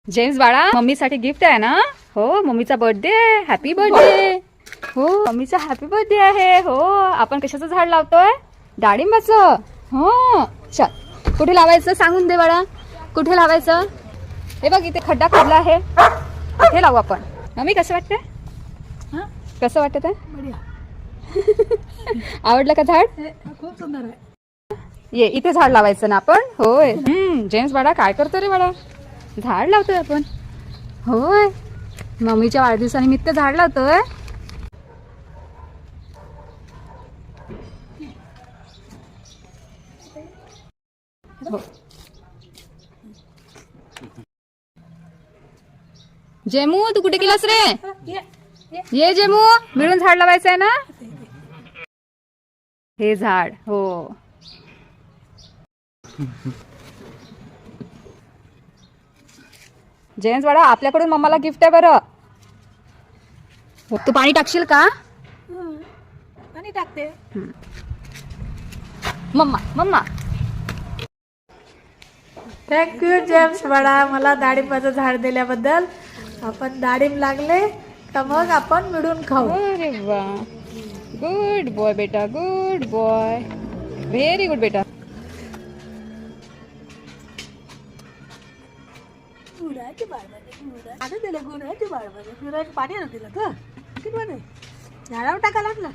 James बाळा, मम्मीसाठी gift आहे ना? हो, मम्मीचा बर्थडे आहे. Happy birthday. हो, मम्मीचा हॅपी बर्थडे आहे. हो, आपण कशाचं झाड लावतोय? डाळिंबाचं. हो, चल. कुठे लावायचं सांगून दे बाळा. कुठे लावायचं? हे बघ, इथे खड्डा खोदला आहे. इथे लावू आपण. मम्मी कसं वाटतंय? कसं वाटत आहे? आवडलं का झाड? खूप सुंदर आहे. ये, इथे झाड लावायचं ना आपण. होय. जेम्स बाळा काय करतो रे बाळा? झाड लावतोय आपण. होय, मम्मीच्या वाढदिवसानिमित्त झाड लावतोय. हो. जेमू, तू कुठे गेलास रे? ये जेमू, मिळून झाड लावायचं आहे ना? हे झाड. हो, जेम्स बाळा, आपल्याकडून मम्माला गिफ्ट आहे बरं. तू पाणी टाकशील का? आणि टाकते. Mamma mamma. थँक्यू जेम्स बाळा, मला डाळिंबाचं झाड दिल्याबद्दल. आपण डाळिंब लागले का मग आपण मिळून खाऊ. अरे वा, गुड बॉय बेटा, गुड बॉय, व्हेरी गुड बेटा. गुराची बाळमध्ये आता दिलं, गुराची बाळमध्ये गुराची पाणी दिलं का? किती झाडावर टाका लागला.